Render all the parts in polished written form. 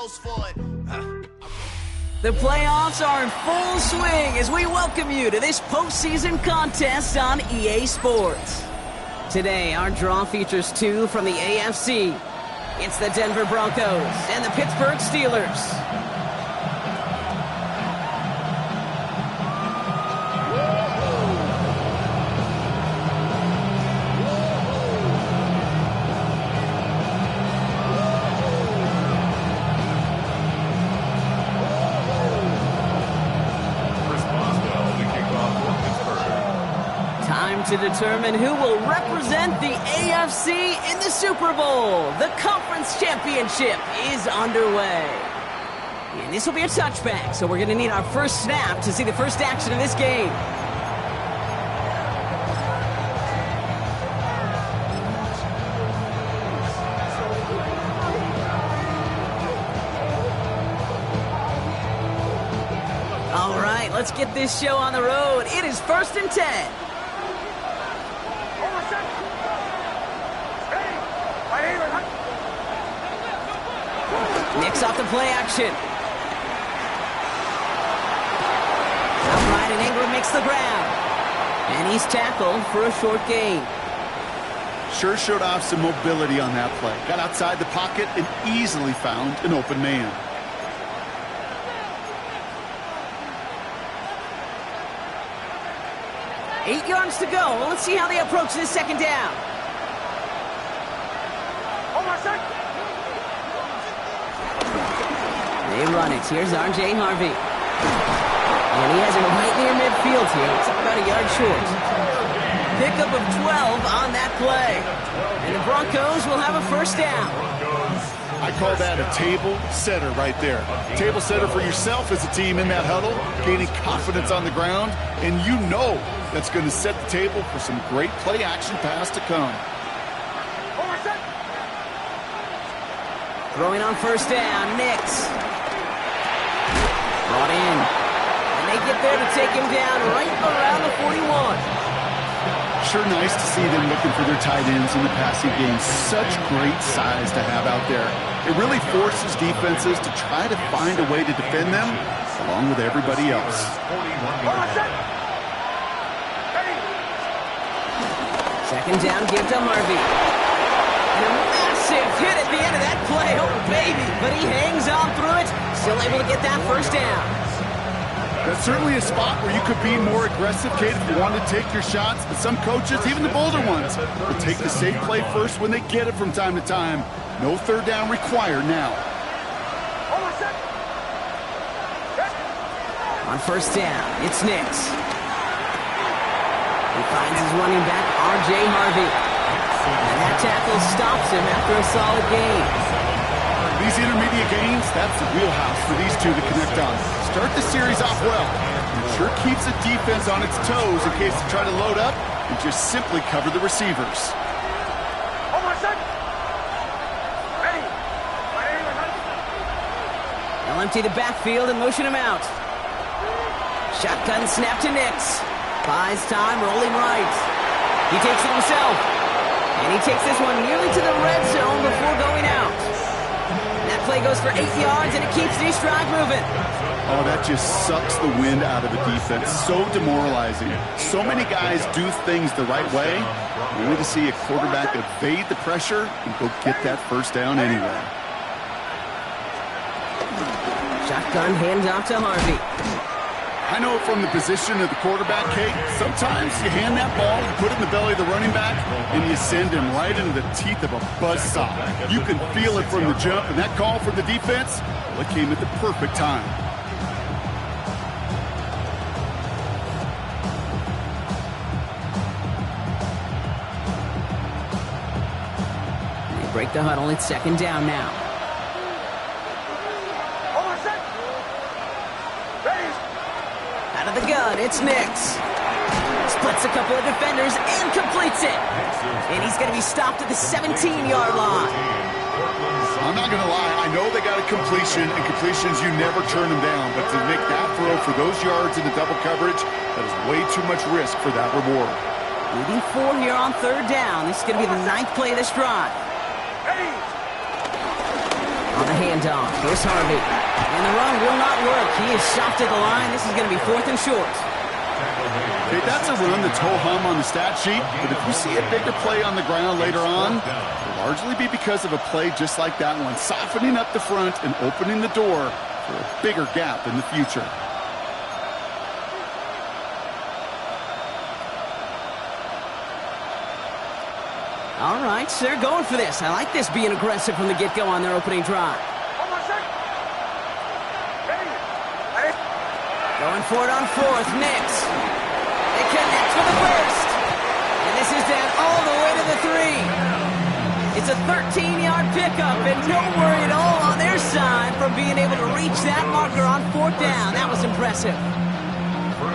goes for it. The playoffs are in full swing as we welcome you to this postseason contest on EA Sports. Today, our draw features two from the AFC. It's the Denver Broncos and the Pittsburgh Steelers. To determine who will represent the AFC in the Super Bowl. The conference championship is underway. And this will be a touchback, so we're going to need our first snap to see the first action of this game. All right, let's get this show on the road. It is 1st and 10. Nix off the play action. Outright and Ingram makes the grab. And he's tackled for a short gain. Sure showed off some mobility on that play. Got outside the pocket and easily found an open man. Eight yards to go. Let's see how they approach this second down. They run it. Here's R.J. Harvey. And he has it right near midfield here. It's about a yard short. Pickup of 12 on that play. And the Broncos will have a first down. I call that a table setter right there. Table setter for yourself as a team in that huddle, gaining confidence on the ground, and you know that's going to set the table for some great play action pass to come. Throwing on first down, Nix. Brought in. And they get there to take him down right around the 41. Sure nice to see them looking for their tight ends in the passing game. Such great size to have out there. It really forces defenses to try to find a way to defend them along with everybody else. Second down, give to Harvey. And a massive hit at the end of that play. Oh, baby. But he hangs on through it. Still able to get that first down. That's certainly a spot where you could be more aggressive, Kate, if you wanted to take your shots. But some coaches, even the bolder ones, will take the safe play first when they get it from time to time. No third down required now. On first down, it's Nix. He finds his running back, R.J. Harvey. And that tackle stops him after a solid gain. These intermediate gains, that's the wheelhouse for these two to connect on. Start the series off well. It sure keeps the defense on its toes in case they try to load up and just simply cover the receivers. They'll empty the backfield and motion him out. Shotgun snap to Nix. Buys time, rolling right. He takes it himself. And he takes this one nearly to the red zone before going out. That play goes for 8 yards, and it keeps this drive moving. Oh, that just sucks the wind out of a defense. So demoralizing. So many guys do things the right way, only to see a quarterback evade the pressure and go get that first down anyway. Shotgun handoff to Harvey. I know from the position of the quarterback, Kate, sometimes you hand that ball, you put it in the belly of the running back, and you send him right into the teeth of a buzzsaw. You can feel it from the jump, and that call from the defense, well, it came at the perfect time. They break the huddle. It's second down now. Out of the gun, it's Nix. Splits a couple of defenders and completes it. And he's going to be stopped at the 17-yard line. I'm not going to lie. I know they got a completion, and completions, you never turn them down. But to make that throw for those yards in the double coverage, that is way too much risk for that reward. Leading 4 here on third down. This is going to be the 9th play of this drive. On the handoff, here's Harvey. And the run will not work. He is stopped at the line. This is going to be 4th and short. Okay, that's a run that's ho-hum on the stat sheet, but if you see a bigger play on the ground later on, it'll largely be because of a play just like that one, softening up the front and opening the door for a bigger gap in the future. All right, so they're going for this. I like this being aggressive from the get-go on their opening drive. Going for it on 4th, Nix. They connect for the first. And this is down all the way to the 3. It's a 13-yard pickup, and no worry at all on their side from being able to reach that marker on 4th down. That was impressive.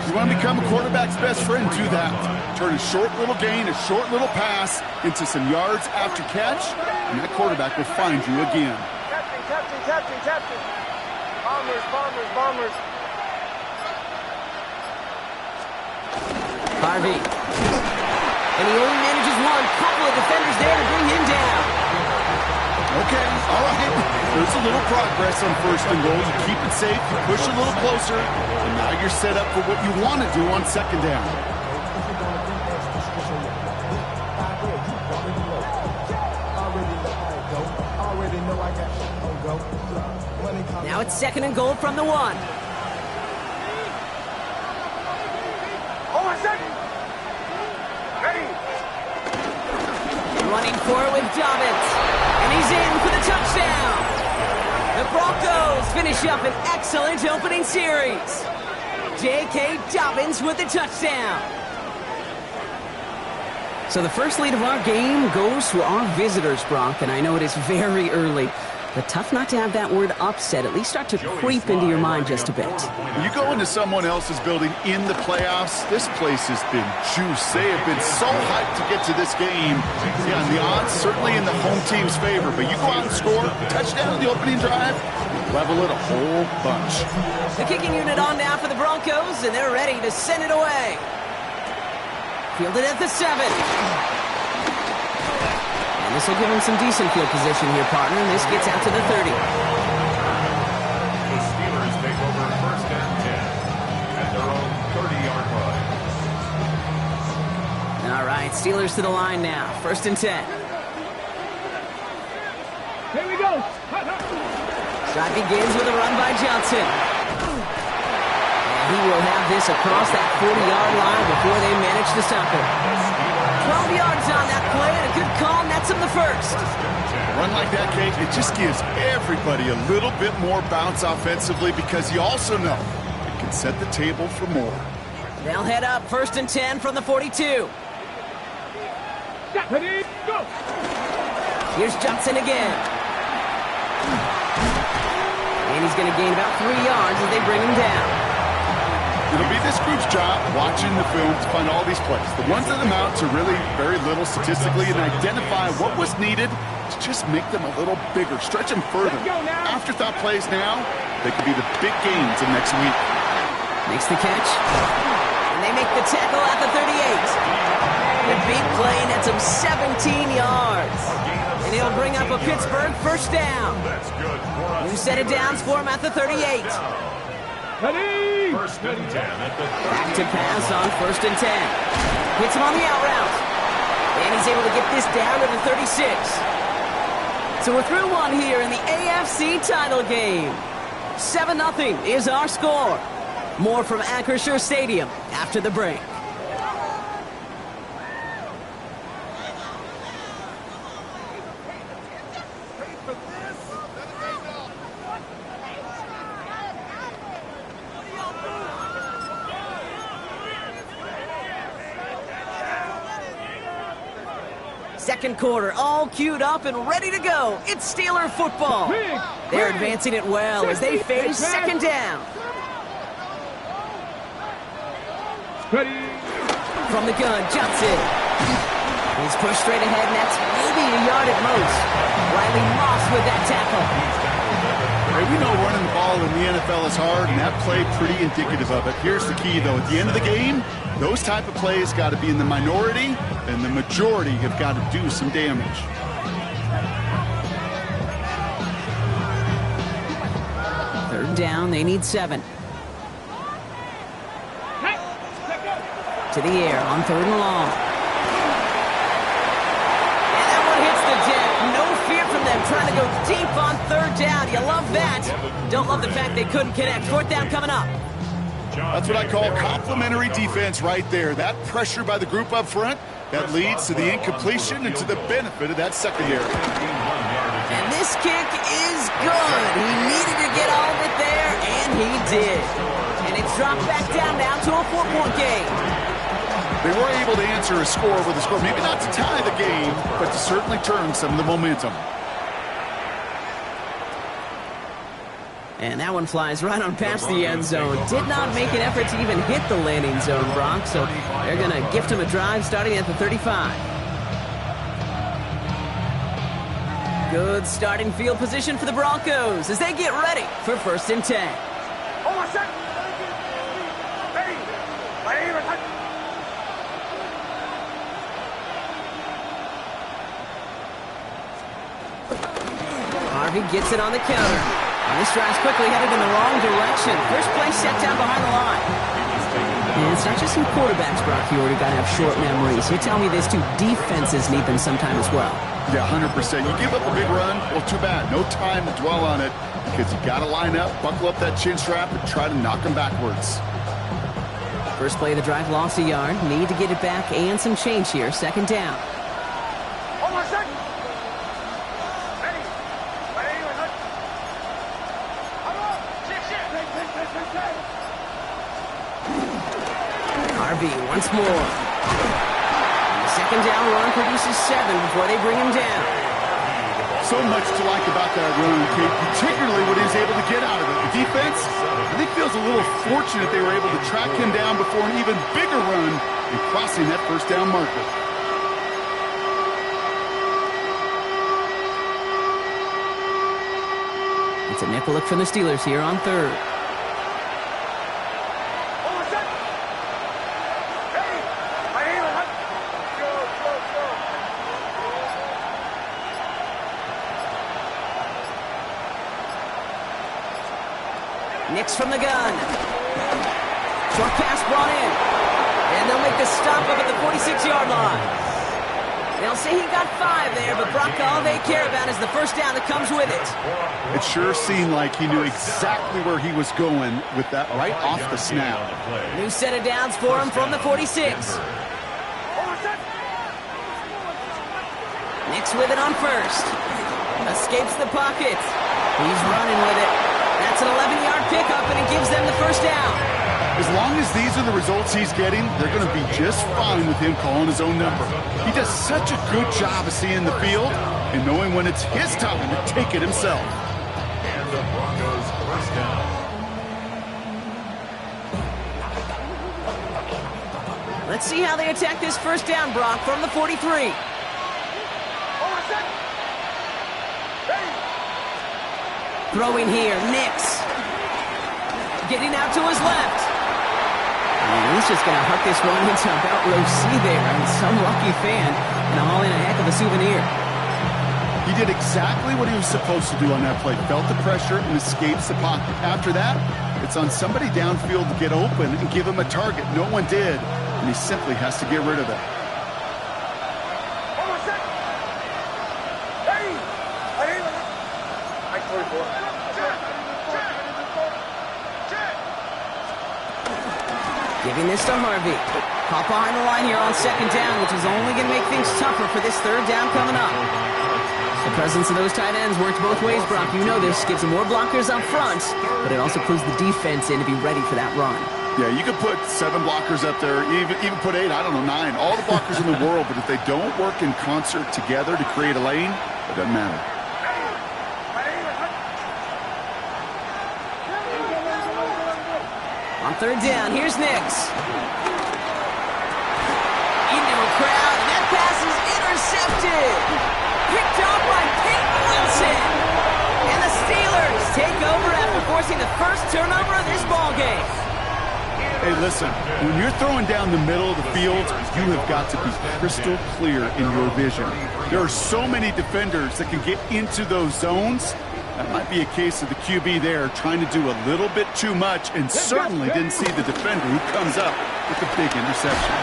You want to become a quarterback's best friend, do that. Turn a short little gain, a short little pass into some yards after catch, and that quarterback will find you again. Captain. Bombers. Harvey. And he only manages one. Couple of defenders there to bring him down. Okay, all right. There's a little progress on 1st and goal. You keep it safe, you push a little closer, and now you're set up for what you want to do on 2nd down. Now it's 2nd and goal from the 1. Running forward with Dobbins. And he's in for the touchdown. The Broncos finish up an excellent opening series. J.K. Dobbins with the touchdown. So the first lead of our game goes to our visitors, Brock, and I know it is very early. But tough not to have that word upset at least start to creep into your mind just a bit. When you go into someone else's building in the playoffs, this place has been juiced. They have been so hyped to get to this game. Yeah, and the odds certainly in the home team's favor. But you go out and score, touchdown in the opening drive, level it a whole bunch. The kicking unit on now for the Broncos, and they're ready to send it away. Fielded at the 7. And this will give him some decent field position here, partner. And this gets out to the 30. The Steelers take over 1st and 10 at their own 30-yard line. All right, Steelers to the line now. 1st and 10. Here we go. Drive begins with a run by Johnson. And he will have this across that 40-yard line before they manage to stop it. 12 yards on that play, and a good call nets him the first. A run like that, Kate, it just gives everybody a little bit more bounce offensively because you also know it can set the table for more. They'll head up 1st and 10 from the 42. Ready, go. Here's Johnson again. And he's going to gain about 3 yards as they bring him down. It'll be this group's job watching the film to find all these plays. The ones that amount to really very little statistically and identify what was needed to just make them a little bigger, stretch them further. Afterthought plays now, they could be the big gains of next week. Makes the catch. And they make the tackle at the 38. The big play nets him 17 yards. And he'll bring up a Pittsburgh 1st down. New set of downs for him at the 38. Ready. 1st and 10 at the 30. Back to pass on 1st and 10. Hits him on the out route. And he's able to get this down to the 36. So we're through one here in the AFC title game. 7-0 is our score. More from Acrisure Stadium after the break. Second quarter, all queued up and ready to go. It's Steeler football. They're advancing it well as they face 2nd down. Ready. From the gun, Johnson. He's pushed straight ahead, and that's maybe a yard at most. Riley Moss with that tackle. Hey, we know running the ball in the NFL is hard, and that play pretty indicative of it. Here's the key, though. At the end of the game, those type of plays got to be in the minority, and the majority have got to do some damage. down. They need 7. To the air on 3rd and long. And that one hits the deck. No fear from them trying to go deep on 3rd down. You love that. Don't love the fact they couldn't connect. 4th down coming up. That's what I call complimentary defense right there. That pressure by the group up front, that leads to the incompletion and to the benefit of that secondary. And this kick is good. He needed to get all of it there, and he did. And it's dropped back down now to a 4-point game. They were able to answer a score with a score, maybe not to tie the game, but to certainly turn some of the momentum. And that one flies right on past the end zone. Did not make an effort to even hit the landing zone, Brock, so they're going to gift him a drive starting at the 35. Good starting field position for the Broncos as they get ready for 1st and 10. Harvey gets it on the counter. And this drive's quickly headed in the wrong direction. First play set down behind the line. And it's not just some quarterbacks, Brock. You already got to have short memories. You tell me this too, defenses need them sometime as well. Yeah, 100%. You give up a big run, well, too bad. No time to dwell on it because you got to line up, buckle up that chin strap, and try to knock them backwards. First play of the drive lost a yard. Need to get it back and some change here. 2nd down. Harvey once more. The 2nd down run produces 7 before they bring him down. So much to like about that run, Kate, particularly what he was able to get out of it. The defense, I think, feels a little fortunate they were able to track him down before an even bigger run and crossing that 1st down marker. It's a nickel look from the Steelers here on 3rd. Nix from the gun. Short pass brought in. And they'll make the stop up at the 46-yard line. They'll say he got 5 there, but Brock, all they care about is the 1st down that comes with it. It sure seemed like he knew exactly where he was going with that right off the snap. New set of downs for him from the 46. Nix with it on 1st. Escapes the pocket. He's running with it. That's an 11-yard pickup, and it gives them the 1st down. As long as these are the results he's getting, they're going to be just fine with him calling his own number. He does such a good job of seeing the field and knowing when it's his time to take it himself. And the Broncos 1st down. Let's see how they attack this 1st down, Brock, from the 43. Throwing here, Nix. Getting out to his left. And he's just going to huck this one into about row C there. And some lucky fan, and hauling a heck of a souvenir. He did exactly what he was supposed to do on that play. Felt the pressure and escapes the pocket. After that, it's on somebody downfield to get open and give him a target. No one did, and he simply has to get rid of it. Giving this to Harvey. Caught behind the line here on 2nd down, which is only going to make things tougher for this 3rd down coming up. The presence of those tight ends works both ways, Brock. You know this. Gives them more blockers up front, but it also clues the defense in to be ready for that run. Yeah, you could put 7 blockers up there, even put 8, I don't know, 9. All the blockers in the world, but if they don't work in concert together to create a lane, it doesn't matter. On 3rd down, here's Nix. Into a crowd, and that pass is intercepted. Picked off by Peyton Wilson. And the Steelers take over after forcing the first turnover of this ballgame. Hey, listen, when you're throwing down the middle of the field, you have got to be crystal clear in your vision. There are so many defenders that can get into those zones. That might be a case of the QB there trying to do a little bit too much and certainly didn't see the defender who comes up with the big interception.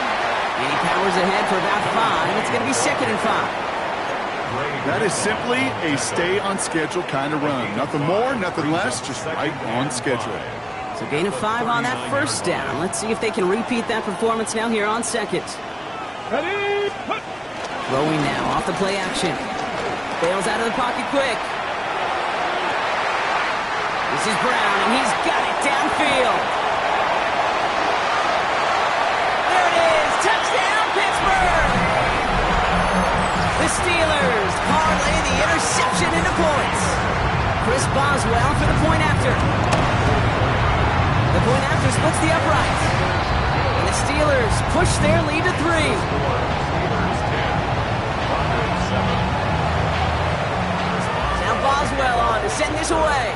He powers ahead for about 5. It's going to be 2nd and 5. That is simply a stay-on-schedule kind of run. Nothing more, nothing less, just right on schedule. So gain of 5 on that first down. Let's see if they can repeat that performance now here on 2nd. Ready? Throwing now off the play action. Bails out of the pocket quick. This is Brown, and he's got it downfield. There it is. Touchdown, Pittsburgh! The Steelers parlay the interception into points. Chris Boswell for the point after. The point after splits the upright. And the Steelers push their lead to 3. Now Boswell on to send this away.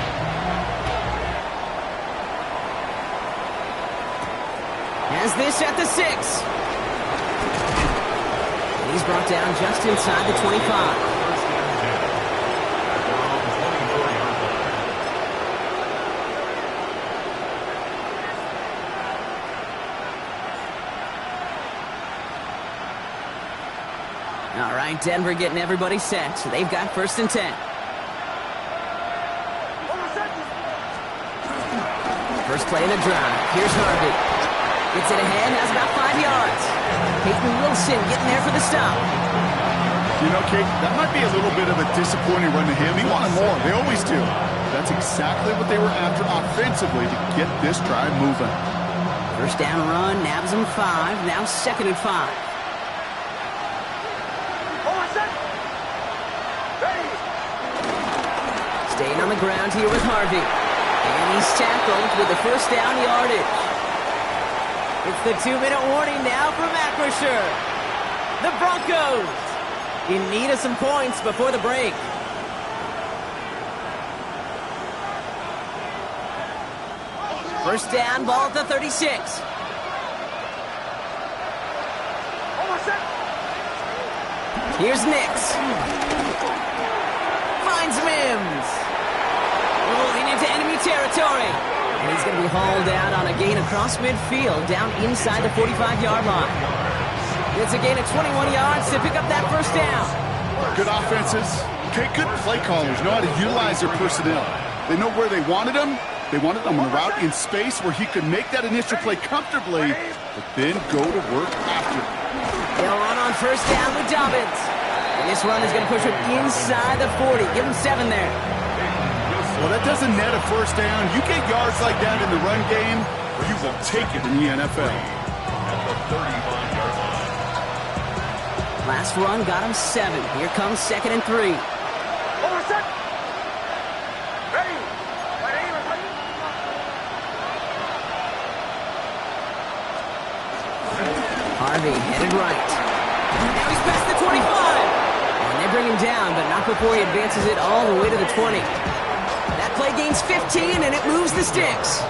Has this at the 6. He's brought down just inside the 25. All right, Denver getting everybody set. So they've got 1st and 10. First play of the drive. Here's Harvey. Gets it ahead, has about 5 yards. Peyton Wilson getting there for the stop. You know, Kate, that might be a little bit of a disappointing run to him. He wanted more. They always do. That's exactly what they were after offensively to get this drive moving. First down run, nabs him 5. Now 2nd and 5. Staying on the ground here with Harvey. And he's tackled with the first down yardage. It's the 2-minute warning now from Acrisure. The Broncos in need of some points before the break. First down, ball at the 36. Here's Nix. Finds Mims. Rolling into enemy territory. And he's going to be hauled out on a gain across midfield, down inside the 45-yard line. It's a gain of 21 yards to pick up that first down. Good offenses. Okay, good play callers know how to utilize their personnel. They know where they wanted them. They wanted them on a route in space where he could make that initial play comfortably, but then go to work after. They'll run on first down with Dobbins. And this run is going to push him inside the 40. Give him 7 there. Well, that doesn't net a first down. You get yards like that in the run game, you will take it in the NFL. At the 35-yard line. Last run got him 7. Here comes 2nd and 3. Harvey headed right. Now he's past the 25. And they bring him down, but not before he advances it all the way to the 20. That play gains 15, and it moves the sticks.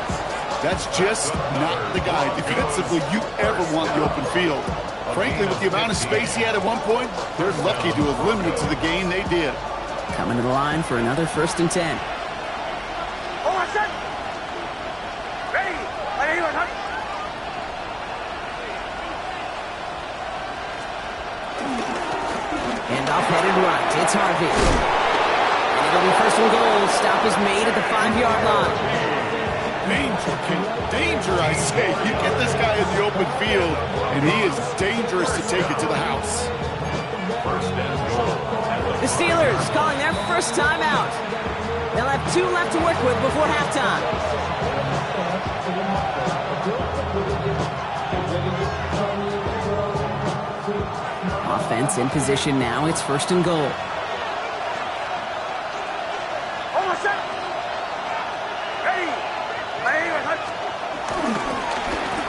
That's just not the guy defensively you ever want the open field. Frankly, with the amount of space he had at one point, they're lucky to have limited to the gain they did. Coming to the line for another 1st and 10. Handoff headed right. It's Harvey. And it'll be 1st and goal. Stop is made at the 5-yard line. Danger, King. Danger, I say. You get this guy in the open field, and he is dangerous to take it to the house. First and goal. The Steelers calling their first time out. They'll have 2 left to work with before halftime. Offense in position now. It's 1st and goal.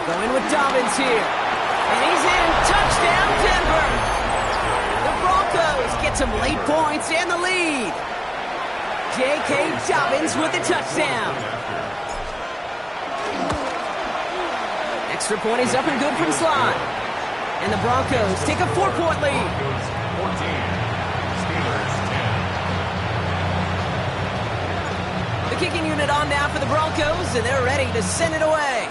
Going with Dobbins here. And he's in. Touchdown, Denver. The Broncos get some late points and the lead. J.K. Dobbins with the touchdown. Extra point is up and good from Slot. And the Broncos take a 4-point lead. Broncos 14, Steelers 10. kicking unit on down for the Broncos, and they're ready to send it away.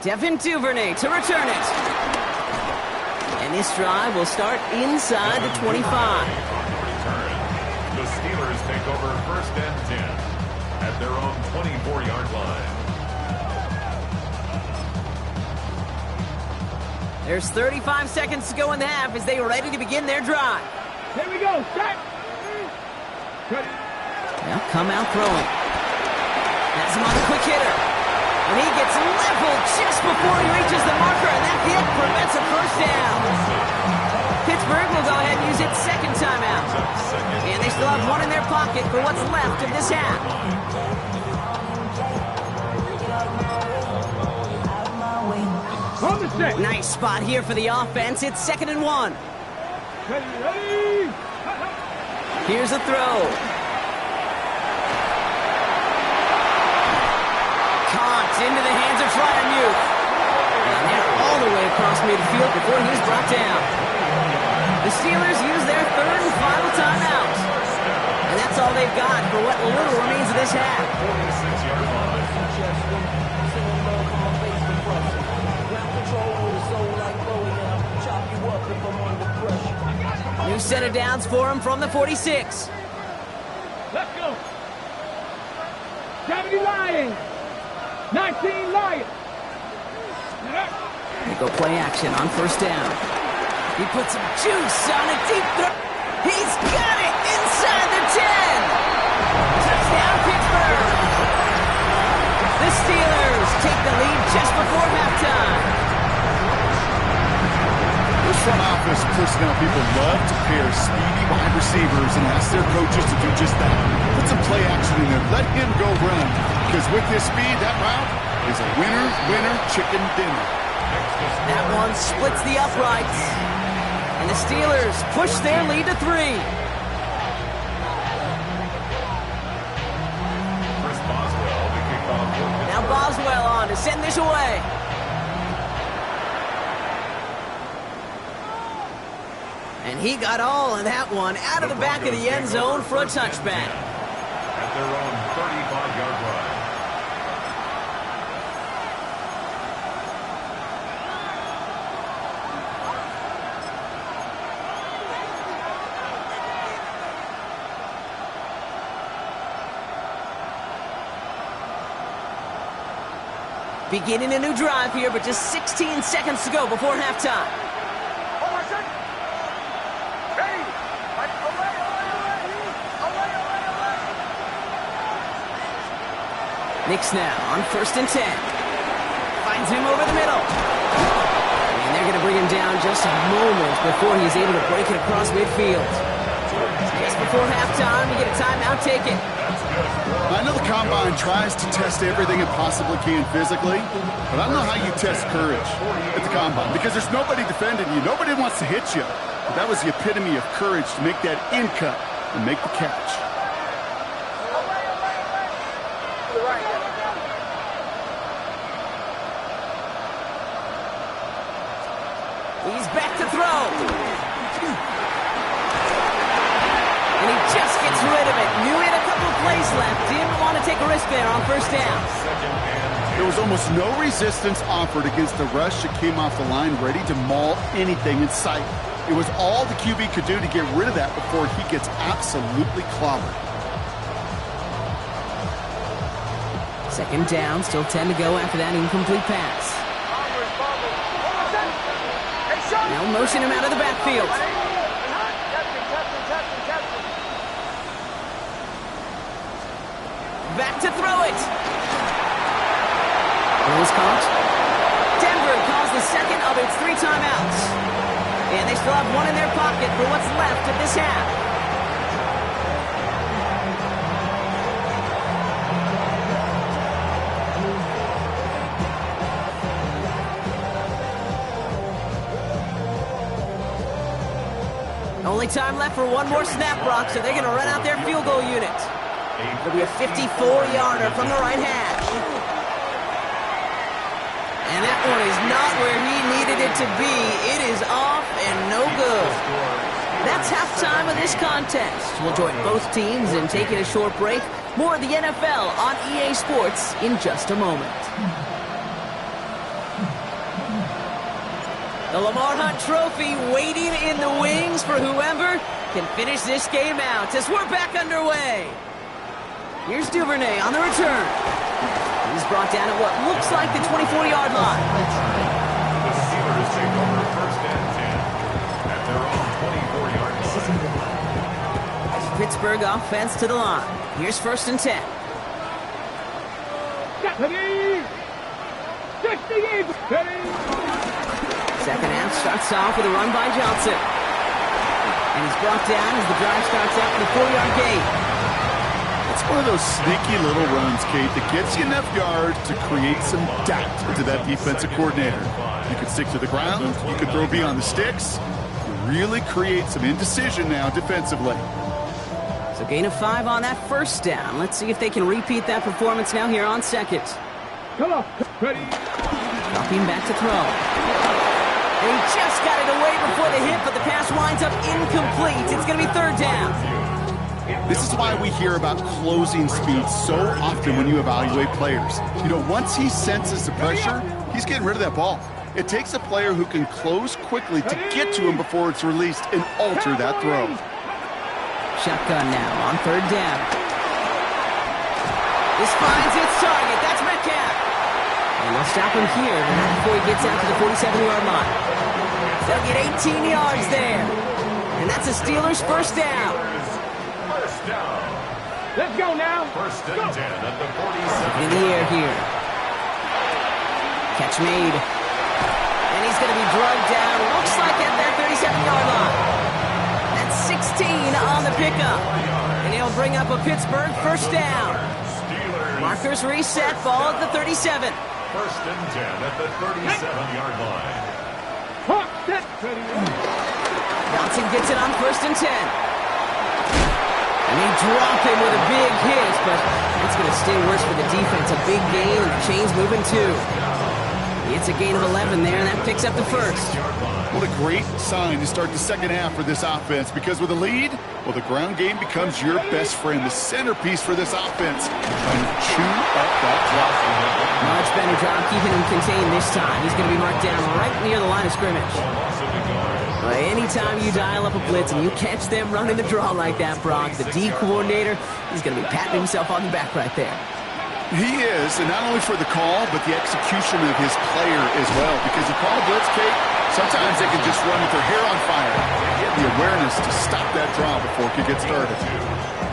Devin Duvernay to return it. And this drive will start inside the 25. The Steelers take over first and 10 at their own 24-yard line. There's 35 seconds to go in the half as they are ready to begin their drive. Here we go. Set. Now come out throwing. That's him on a quick hitter. And he gets leveled just before he reaches the marker, and that hit prevents a first down. Pittsburgh will go ahead and use its second timeout. And they still have one in their pocket for what's left of this half. Nice spot here for the offense. It's 2nd and 1. Ready. Here's a throw. Caught into the hands of Freiermuth. And they're all the way across midfield before he's brought down. The Steelers use their third and final timeout. And that's all they've got for what little remains of this half. 46-yard line. New set of downs for him from the 46. Let's go. 70 Lions. 19 Lions. They go play action on first down. He puts some juice on a deep throw. He's got it inside the 10. Touchdown, Pittsburgh. The Steelers take the lead just before halftime. Front office personnel people love to pair speedy wide receivers and ask their coaches to do just that. Put some play action in there. Let him go run. Because with this speed, that route is a winner, chicken dinner. That one splits the uprights. And the Steelers push their lead to 3. Chris Boswell, the kickoff. Now Boswell on to send this away. And he got all of that one out of the back of the end zone for a touchback. At their own 35-yard line. Beginning a new drive here, but just 16 seconds to go before halftime. Nix now on 1st and 10. Finds him over the middle. And they're going to bring him down just moments before he's able to break it across midfield. Just before halftime, we get a timeout taken. I know the Combine tries to test everything it possibly can physically, but I don't know how you test courage at the Combine because there's nobody defending you. Nobody wants to hit you. But that was the epitome of courage to make that in cut and make the catch. He's back to throw. And he just gets rid of it. Knew he had a couple of plays left. Didn't want to take a risk there on first down. There was almost no resistance offered against the rush that came off the line ready to maul anything in sight. It was all the QB could do to get rid of that before he gets absolutely clobbered. 2nd down, still 10 to go after that incomplete pass. Now motion him out of the backfield. Back to throw it. It was caught. Denver calls the second of its 3 timeouts. And they still have one in their pocket for what's left of this half. Only time left for one more snap, Brock, so they're going to run out their field goal unit. It'll be a 54-yarder from the right hash. And that one is not where he needed it to be. It is off and no good. that's halftime of this contest. We'll join both teams in taking a short break. More of the NFL on EA Sports in just a moment. The Lamar Hunt Trophy waiting in the wings for whoever can finish this game out as we're back underway. Here's Duvernay on the return. He's brought down at what looks like the 24-yard line. The Steelers take over first and 10 at their own 24-yard line. Pittsburgh offense to the line. Here's first and 10. Ready. 68. Ready. Second half starts off with a run by Johnson. And he's brought down as the drive starts out with a 4-yard gain. It's one of those sneaky little runs, Kate, that gets you enough yards to create some doubt into that defensive coordinator. You can stick to the ground. You can throw beyond the sticks. You really create some indecision now defensively. So gain of 5 on that first down. Let's see if they can repeat that performance now here on second. Come on. Ready. Dropping back to throw. And he just got it away before the hit, but the pass winds up incomplete. It's going to be third down. This is why we hear about closing speed so often when you evaluate players. You know, once he senses the pressure, he's getting rid of that ball. It takes a player who can close quickly to get to him before it's released and alter that throw. Shotgun now on third down. This finds its target. That's Metcalf. And they'll stop him here, but not before he gets out to the 47-yard line. They'll get 18 yards there. And that's the Steelers' first down. First down. Let's go now. First and 10 at the 47. In the air here. Catch made. And he's going to be drugged down. Looks like at that 37-yard line. That's 16 on the pickup. And he'll bring up a Pittsburgh first down. Steelers. Markers reset. Ball at the 37. First and 10 at the 37-yard line. Hawk, set. Ready. Johnson gets it on first and 10. And they drop him with a big hit, but it's going to stay worse for the defense. A big gain, and the chain's moving too. It's a gain of 11 there, and that picks up the first. What a great sign to start the second half for this offense, because with a lead, well, the ground game becomes your best friend, the centerpiece for this offense. Trying to chew up that clock. Much better job keeping him contained this time. He's going to be marked down right near the line of scrimmage. Anytime you dial up a blitz and you catch them running the draw like that, Brock, the D coordinator, he's going to be patting himself on the back right there. He is, and not only for the call, but the execution of his player as well. Because you call a blitz, Kate, sometimes they can just run with their hair on fire. He had the awareness to stop that draw before it could get started.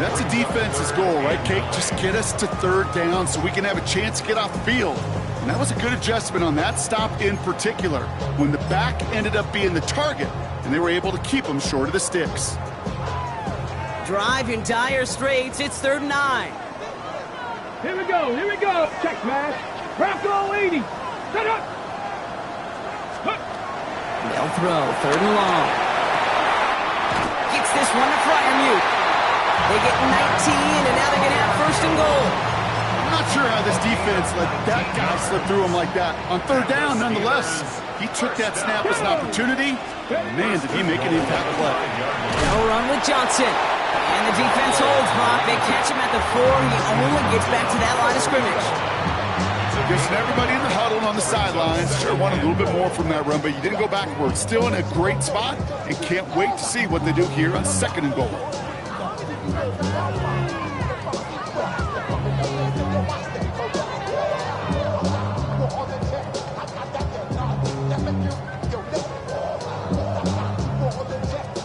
That's a defense's goal, right, Kate? Just get us to third down so we can have a chance to get off the field. And that was a good adjustment on that stop in particular, when the back ended up being the target, and they were able to keep him short of the sticks. Drive in dire straits. It's third and 9. Here we go. Here we go. Check smash. Bronco 80. Set up. They'll throw. Third and long. Gets this one to Freiermuth. They get 19, and now they're going to have first and goal. I'm not sure how this defense let that guy slip through him like that. On third down, nonetheless, he took that snap as an opportunity. Man, did he make an impact play. No run with Johnson. And the defense holds, Brock. They catch him at the 4. He only gets back to that line of scrimmage. Just everybody in the huddle and on the sidelines. Sure wanted a little bit more from that run, but you didn't go backwards. Still in a great spot, and can't wait to see what they do here on second and goal.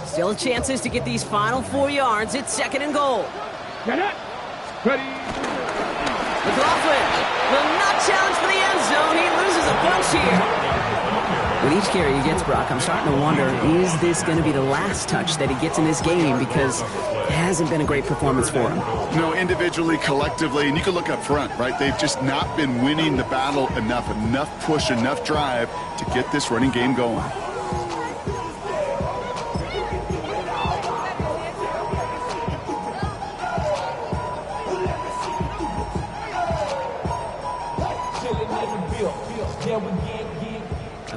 Still chances to get these final 4 yards. It's second and goal. Get it. Ready. McLaughlin will not challenge for the end zone. He loses a bunch here. With each carry he gets, Brock, I'm starting to wonder, is this going to be the last touch that he gets in this game? Because it hasn't been a great performance for him. No, individually, collectively, and you can look up front, right? They've just not been winning the battle enough push, enough drive to get this running game going.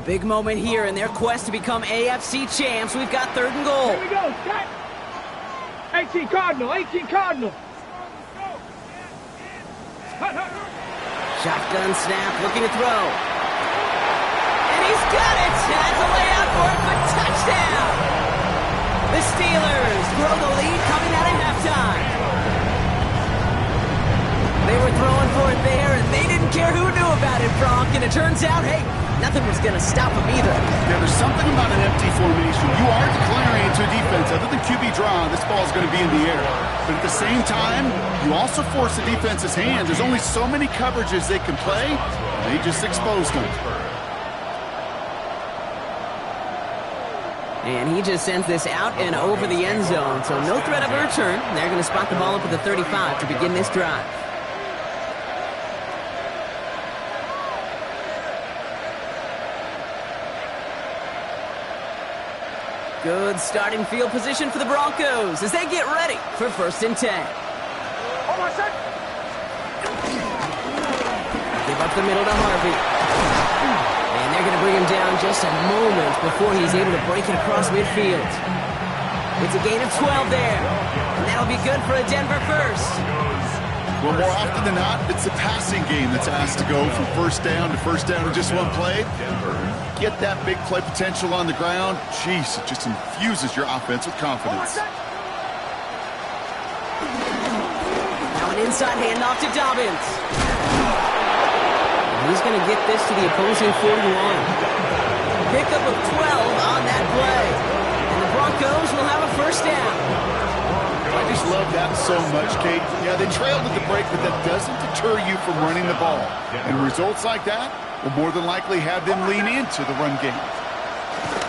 Big moment here in their quest to become AFC champs. We've got 3rd and goal. Here we go, set. 18 Cardinal, 18 Cardinal. Shotgun snap, looking to throw. And he's got it! That's a way out for it, but touchdown! The Steelers grow the lead coming out of halftime. They were throwing for it there, and they didn't care who knew about it, Bronk. And it turns out, hey, nothing was going to stop them either. Yeah, there's something about an empty formation. You are declaring to a defense, other than QB draw, this ball is going to be in the air. But at the same time, you also force the defense's hand. There's only so many coverages they can play, and they just exposed them. And he just sends this out and over the end zone. So no threat of a return. They're going to spot the ball up at the 35 to begin this drive. Good starting field position for the Broncos as they get ready for 1st and 10. Hold on a sec. Give up the middle to Harvey. And they're going to bring him down just a moment before he's able to break it across midfield. It's a gain of 12 there. And that'll be good for a Denver first. Well, more often than not, it's the passing game that's asked to go from 1st down to 1st down in just one play. Get that big play potential on the ground. Jeez, it just infuses your offense with confidence. Now an inside handoff to Dobbins. He's going to get this to the opposing 41. Pickup of 12 on that play. And the Broncos will have a 1st down. I just love that so much, Kate. Yeah, they trailed at the break, but that doesn't deter you from running the ball. And results like that will more than likely have them lean into the run game.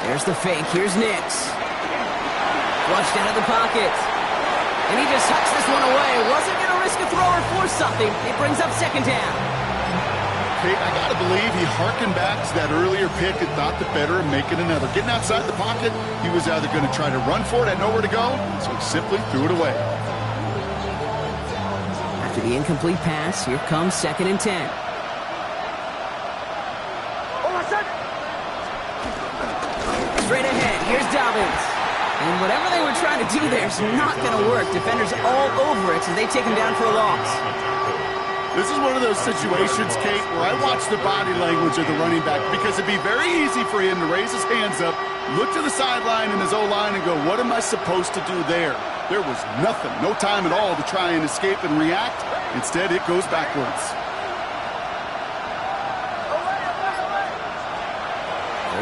There's the fake. Here's Nix. Flushed out of the pocket. And he just tucks this one away. Wasn't going to risk a throw or force something. It brings up 2nd down. Kate, I got to believe he harkened back to that earlier pick and thought the better of making another. Getting outside the pocket, he was either going to try to run for it, had nowhere to go, so he simply threw it away. After the incomplete pass, here comes 2nd and 10. Straight ahead, here's Dobbins. And whatever they were trying to do there is not going to work. Defenders all over it, so they take him down for a loss. This is one of those situations, Kate, where I watch the body language of the running back because it'd be very easy for him to raise his hands up, look to the sideline in his O-line and go, what am I supposed to do there? There was nothing, no time at all to try and escape and react. Instead, it goes backwards.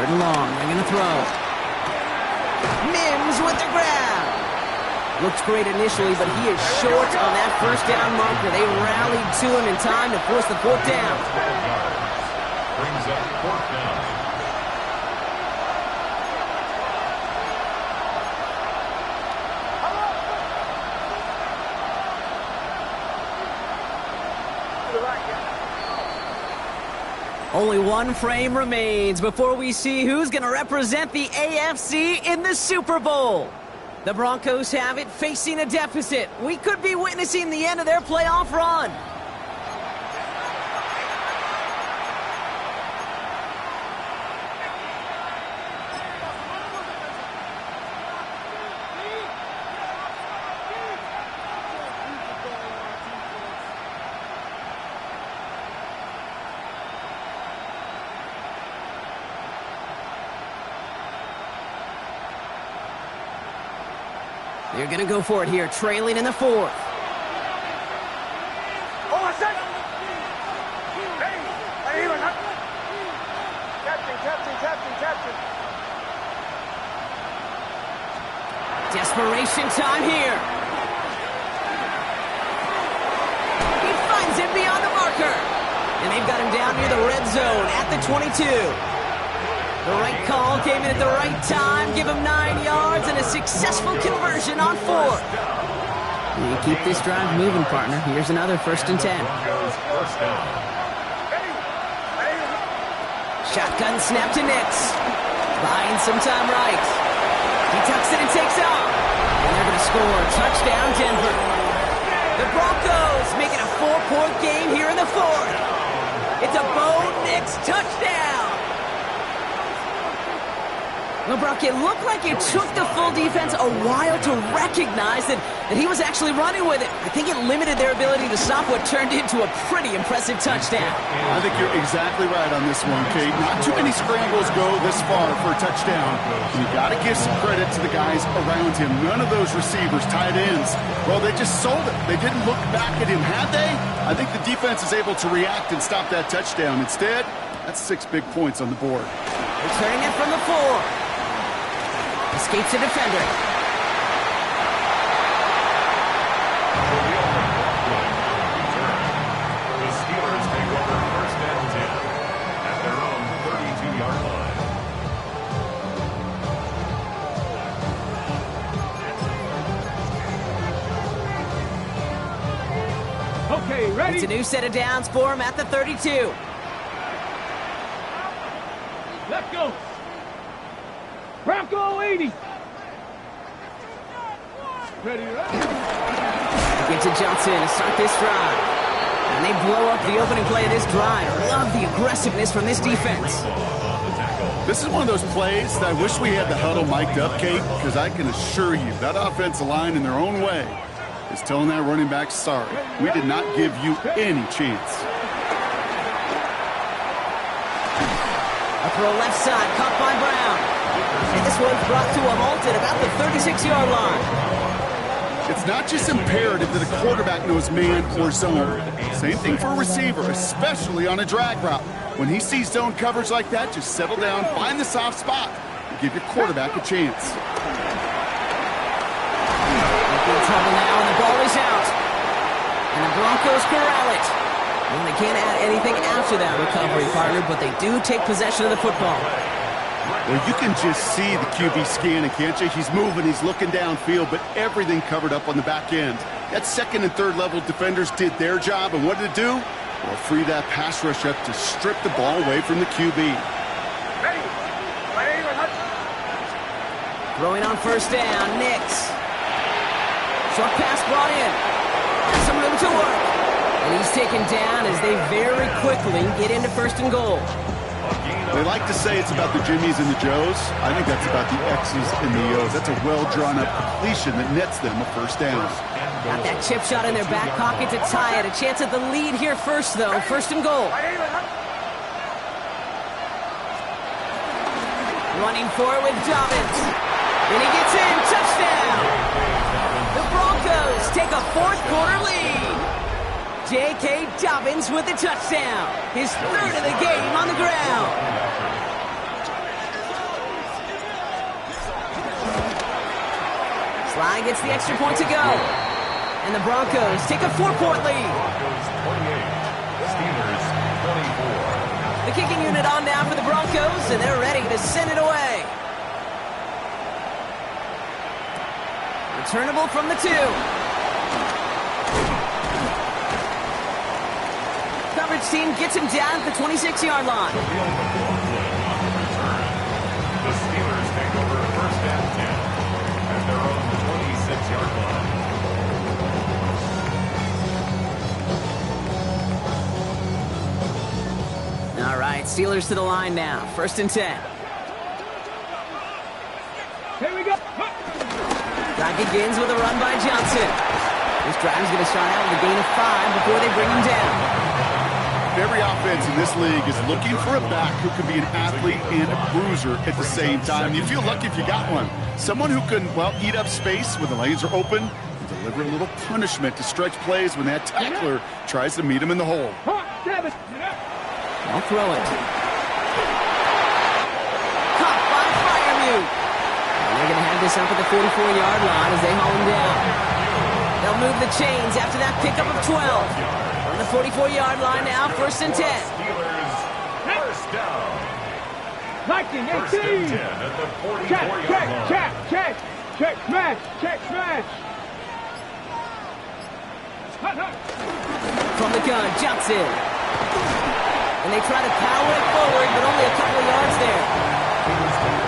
3rd and long, they're going to throw. Mims with the grab. Looks great initially, but he is short on that 1st down marker. They rallied to him in time to force the 4th down. Brings up 4th down. Only one frame remains before we see who's going to represent the AFC in the Super Bowl. The Broncos have it, facing a deficit. We could be witnessing the end of their playoff run. They're going to go for it here, trailing in the 4th. Desperation time here. He finds it beyond the marker. And they've got him down near the red zone at the 22. The right call came in at the right time. Give him 9 yards and a successful conversion on 4th. You keep this drive moving, partner. Here's another 1st and 10. Shotgun snap to Nix. Buying some time right. He tucks it and takes off. And they're going to score. Touchdown, Denver. The Broncos making a 4-point game here in the 4th. It's a Bo Nix touchdown. Well, Brock, it looked like it took the full defense a while to recognize that he was actually running with it. I think it limited their ability to stop what turned into a pretty impressive touchdown. I think you're exactly right on this one, Kate. Not too many scrambles go this far for a touchdown. And you got to give some credit to the guys around him. None of those receivers, tight ends, well, they just sold it. They didn't look back at him, had they? I think the defense is able to react and stop that touchdown. Instead, that's 6 big points on the board. Returning it from the 4. Escapes a defender. The Steelers take over first and 10 at their own 32-yard line. Okay, ready? It's a new set of downs for him at the 32. Let's go. Bronco 80. Ready, Get to Johnson to start this drive. And they blow up the opening play of this drive. Love the aggressiveness from this defense. This is one of those plays that I wish we had the huddle mic'd up, Kate, because I can assure you that offensive line in their own way is telling that running back, sorry, we did not give you any chance. A throw left side, caught by Brown. And this one's brought to a halt at about the 36-yard line. It's not just imperative that a quarterback knows man or zone. Same thing for a receiver, especially on a drag route. When he sees zone coverage like that, just settle down, find the soft spot, and give your quarterback a chance. In trouble now, and the ball is out. And the Broncos corral it. And they can't add anything after that recovery, partner, but they do take possession of the football. Well, you can just see the QB scanning, can't you? He's moving, he's looking downfield, but everything covered up on the back end. That second and third level defenders did their job, and what did it do? Well, free that pass rush up to strip the ball away from the QB. Ready. Throwing on first down, Nix. Short pass brought in. Has some room to work. And he's taken down as they very quickly get into first and goal. They like to say it's about the Jimmies and the Joes. I think that's about the X's and the O's. That's a well-drawn-up completion that nets them a first down. Got that chip shot in their back pocket to tie it. A chance at the lead here first, though. First and goal. Running for it with Dobbins. And he gets in. Touchdown. The Broncos take a fourth-quarter lead. J.K. Dobbins with the touchdown. His third of the game on the ground. Sly gets the extra point to go. And the Broncos take a 4-point lead. Broncos 28, Steelers 24. The kicking unit on now for the Broncos, and they're ready to send it away. Returnable from the 2. Coverage team gets him down at the 26-yard line. The Steelers take over first and 10 at their own 26-yard line. All right, Steelers to the line now. First and 10. Here we go. Drive begins with a run by Johnson. This drive is going to start out with a gain of 5 before they bring him down. Every offense in this league is looking for a back who can be an athlete and a bruiser at the same time. You feel lucky if you got one. Someone who can, well, eat up space when the lanes are open and deliver a little punishment to stretch plays when that tackler tries to meet him in the hole. I'll throw it. Caught by Freiermuth. And they're going to have this up at the 44-yard line as they haul him down. They'll move the chains after that pickup of 12. On the 44-yard line now, first and 10. Steelers first down. 19, First and 18. 10 at the 44-yard Check, check, line. check, check. Check, smash, check, smash. Hut, hut. From the gun, Johnson. And they try to power it forward, but only a couple of yards there.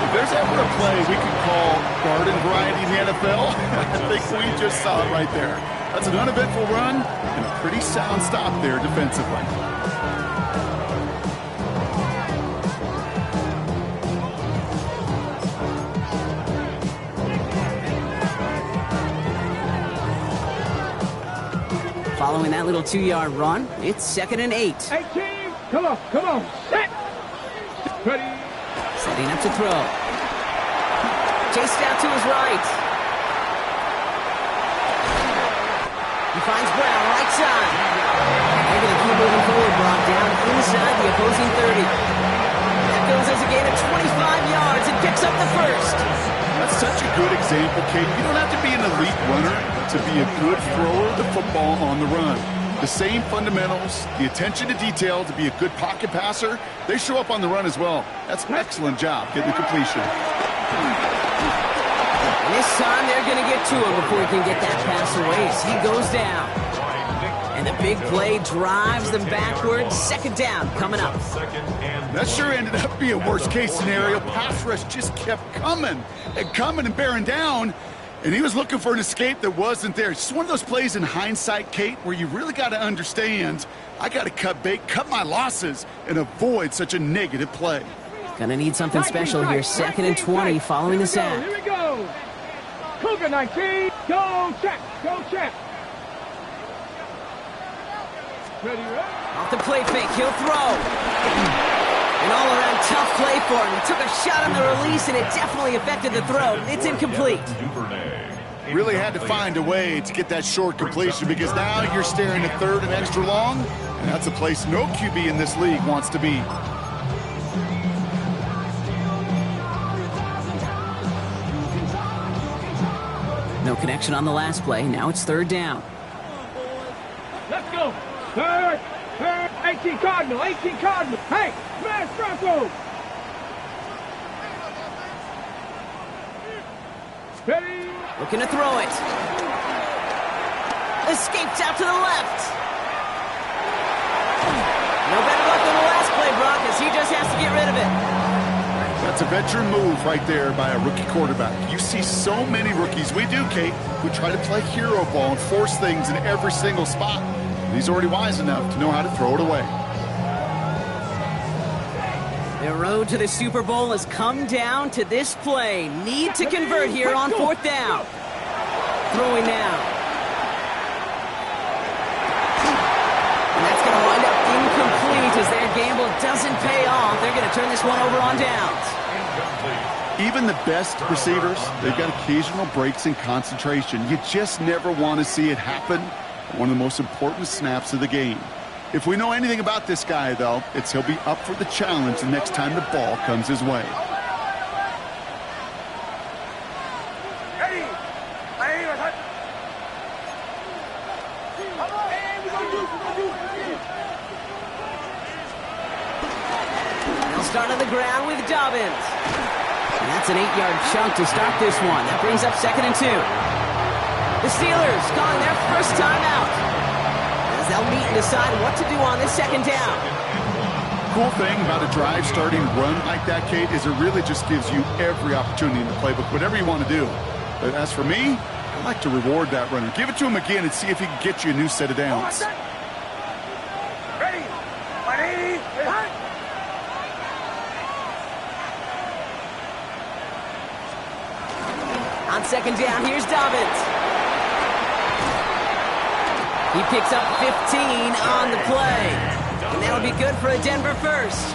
If there's ever a play we could call garden variety in the NFL, I think we just saw it right there. That's an uneventful run and a pretty sound stop there defensively. Following that little 2-yard run, it's 2nd and 8. 18, come on, set. Ready. Setting up to throw. Chased out to his right. He finds Brown, right side. They're going to keep moving forward, brought down inside the opposing 30. That goes as a gain of 25 yards and picks up the first. That's such a good example, Kate. You don't have to be an elite runner to be a good thrower of the football on the run. The same fundamentals, the attention to detail to be a good pocket passer, they show up on the run as well. That's an excellent job getting the completion. And this time they're going to get to him before he can get that pass away as he goes down. And the big play drives them backwards. 2nd down coming up. That sure ended up being a worst-case scenario. Pass rush just kept coming and bearing down. And he was looking for an escape that wasn't there. It's just one of those plays in hindsight, Kate, where you really got to understand, I got to cut bait, cut my losses, and avoid such a negative play. Gonna need something special here. 2nd and 20 following the sack. Here we go. Cougar 19, go check. Ready, Off the play fake, he'll throw. An all-around tough play for him. He took a shot on the release, and it definitely affected the throw. It's incomplete. Really had to find a way to get that short completion because now you're staring at 3rd and extra long, and that's a place no QB in this league wants to be. No connection on the last play. Now it's 3rd down. Let's go. 3rd, 18 Cardinal. Hey, smash Bronco. Ready. Looking to throw it. Escapes out to the left. No better luck than the last play, Brock, as he just has to get rid of it. That's a veteran move right there by a rookie quarterback. You see so many rookies, we do, Kate, who try to play hero ball and force things in every single spot. He's already wise enough to know how to throw it away. The road to the Super Bowl has come down to this play. Need to convert here on 4th down. Throwing now. And that's going to wind up incomplete as their gamble doesn't pay off. They're going to turn this one over on downs. Even the best receivers, they've got occasional breaks in concentration. You just never want to see it happen. One of the most important snaps of the game. If we know anything about this guy, though, it's he'll be up for the challenge the next time the ball comes his way. They'll start on the ground with Dobbins. And that's an 8-yard chunk to start this one. That brings up 2nd and 2. The Steelers calling their first timeout as they'll meet and decide what to do on this 2nd down. Cool thing about a drive starting run like that, Kate, is it really just gives you every opportunity in the playbook, whatever you want to do. But as for me, I like to reward that runner. Give it to him again and see if he can get you a new set of downs. Ready. On 2nd down, here's Dobbins. He picks up 15 on the play. And that'll be good for a Denver first.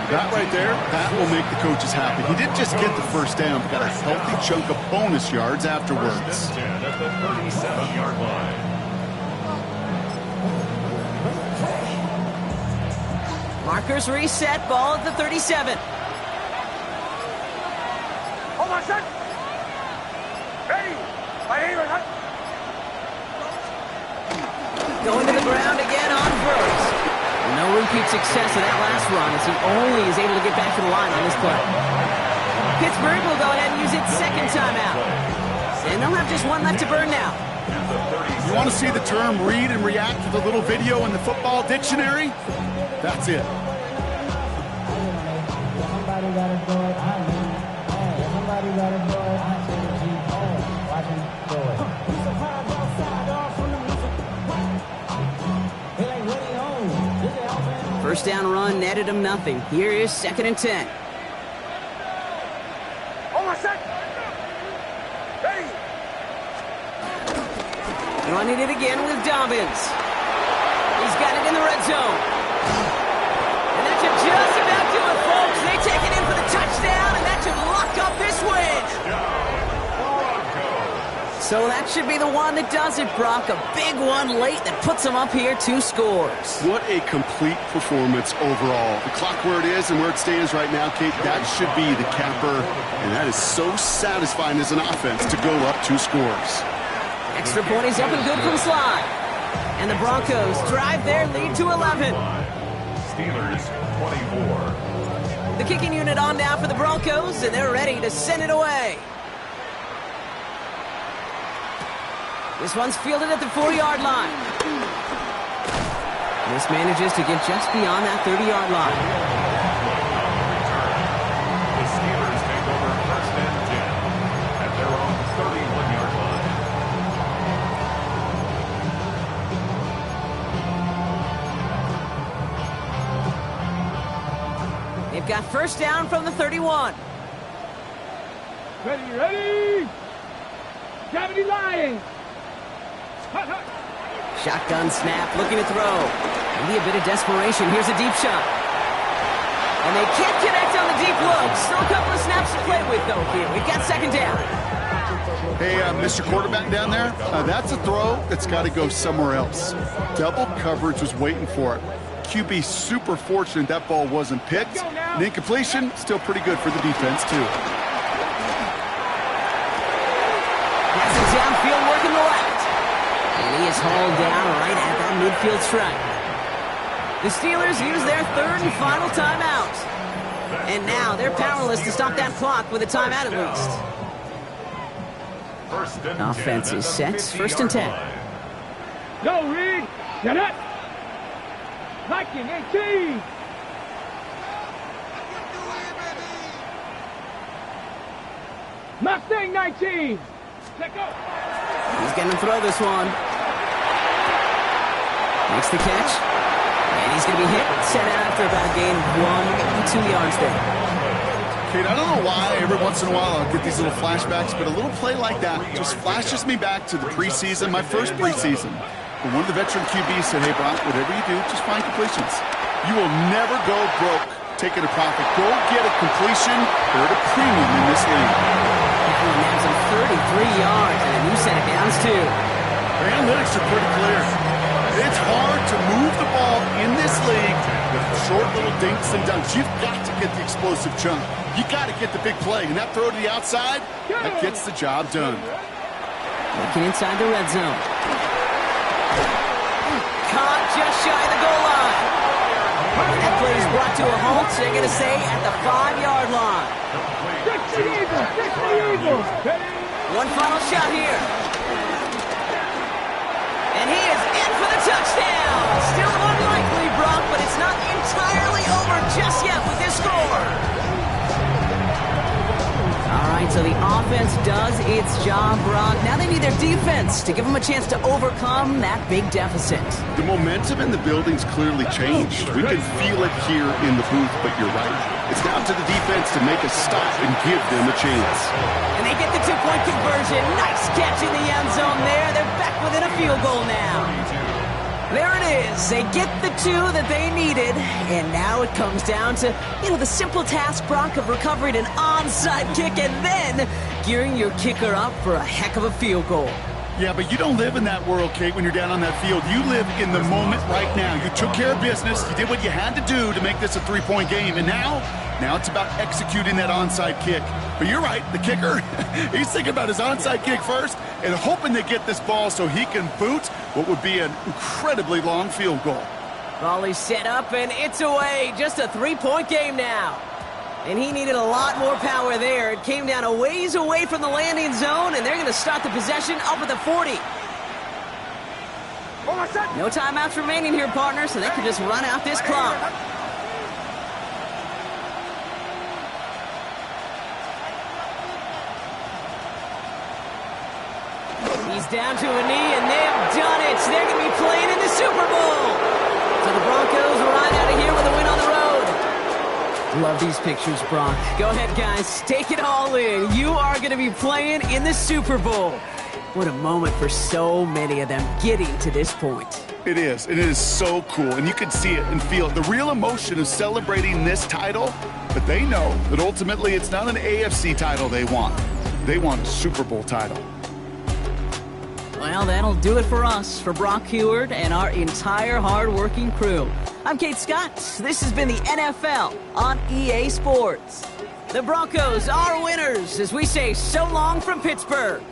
That right there, that will make the coaches happy. He didn't just get the first down, but got a healthy chunk of bonus yards afterwards. At the 37-yard line. Markers reset, ball at the 37. Hold on, son. Ready. Going to the ground again on first. No repeat success of that last run as he only is able to get back to the line on this play. Pittsburgh will go ahead and use its 2nd timeout. And they'll have just one left to burn now. You want to see the term read and react to the little video in the football dictionary? That's it. Somebody got to do it. Somebody got to do it. Watch him do it. First down run netted him nothing. Here is 2nd and 10. Hold on, set. Ready. Running it again with Dobbins. He's got it in the red zone. And that should just about do it, folks. They take it in for the touchdown, and that should lock up this win. So that should be the one that does it, Brock. A big one late that puts them up here 2 scores. What a complete performance overall. The clock where it is and where it stands right now, Kate, that should be the capper. And that is so satisfying as an offense to go up 2 scores. Extra point is up and good from Sly. And the Broncos drive their lead to 11. Steelers 24. The kicking unit on now for the Broncos, and they're ready to send it away. This one's fielded at the 4-yard line. This manages to get just beyond that 30-yard line. The Steelers take over first and 10 at their own 31-yard line. They've got first down from the 31. Ready. Gravity Lions. Hut, hut. Shotgun snap, looking to throw. Maybe a bit of desperation. Here's a deep shot. And they can't connect on the deep look. Still a couple of snaps to play with, though, here. We've got second down. Hey, Mr. Quarterback down there, that's a throw that's got to go somewhere else. Double coverage was waiting for it. QB super fortunate that ball wasn't picked. And incompletion, still pretty good for the defense, too. Has it downfield working the left. And he is hauled down right at that midfield stripe. The Steelers use their 3rd and final timeout. And now they're powerless to stop that clock with a timeout at least. Offense is set. First and 10. Go, Reed. Get it. Viking 18. Mustang 19. Let go. He's going to throw this one. Makes the catch. And he's going to be hit. Set out after about a gain of 2 yards there. Kate, I don't know why every once in a while I'll get these little flashbacks, but a little play like that just flashes me back to the preseason, my first preseason. When one of the veteran QBs said, hey, Brock, whatever you do, just find completions. You will never go broke taking a profit. Go get a completion. They're at a premium in this league. Nabs him 33 yards and a new set of downs, too. The analytics are pretty clear. It's hard to move the ball in this league with short little dinks and dunks. You've got to get the explosive chunk. You got to get the big play. And that throw to the outside, that gets the job done. Looking inside the red zone. Caught just shy of the goal line. And that play is brought to a halt, they're going to say, at the 5-yard line. Fix the Eagles. Fix the Eagles. One final shot here. And he is in for the touchdown. Still unlikely, Brock, but it's not entirely over just yet with this score. All right, so the offense does its job, Brock. Now they need their defense to give them a chance to overcome that big deficit. The momentum in the building's clearly changed. We can feel it here in the booth, but you're right. It's down to the defense to make a stop and give them a chance. And they get the 2-point conversion. Nice catch in the end zone there. They're back within a field goal now. There it is. They get the 2 that they needed. And now it comes down to, the simple task, Brock, of recovering an onside kick and then gearing your kicker up for a heck of a field goal. Yeah, but you don't live in that world, Kate, when you're down on that field. You live in the moment right now. You took care of business. You did what you had to do to make this a 3-point game. And now it's about executing that onside kick. But you're right, the kicker, he's thinking about his onside kick first and hoping to get this ball so he can boot what would be an incredibly long field goal. Volley set up, and it's away. Just a 3-point game now. And he needed a lot more power there. It came down a ways away from the landing zone, and they're going to start the possession up at the 40. No timeouts remaining here, partner, so they can just run out this clock. He's down to a knee, and they've done it. They're going to be playing in the Super Bowl. So the Broncos ride out of here with a win on the road. Love these pictures, Brock. Go ahead, guys. Take it all in. You are going to be playing in the Super Bowl. What a moment for so many of them getting to this point. It is, and it is so cool, and you can see it and feel it. The real emotion of celebrating this title, but they know that ultimately it's not an AFC title they want. They want a Super Bowl title. Well, that'll do it for us, for Brock Huard and our entire hard-working crew. I'm Kate Scott. This has been the NFL on EA Sports. The Broncos are winners as we say so long from Pittsburgh.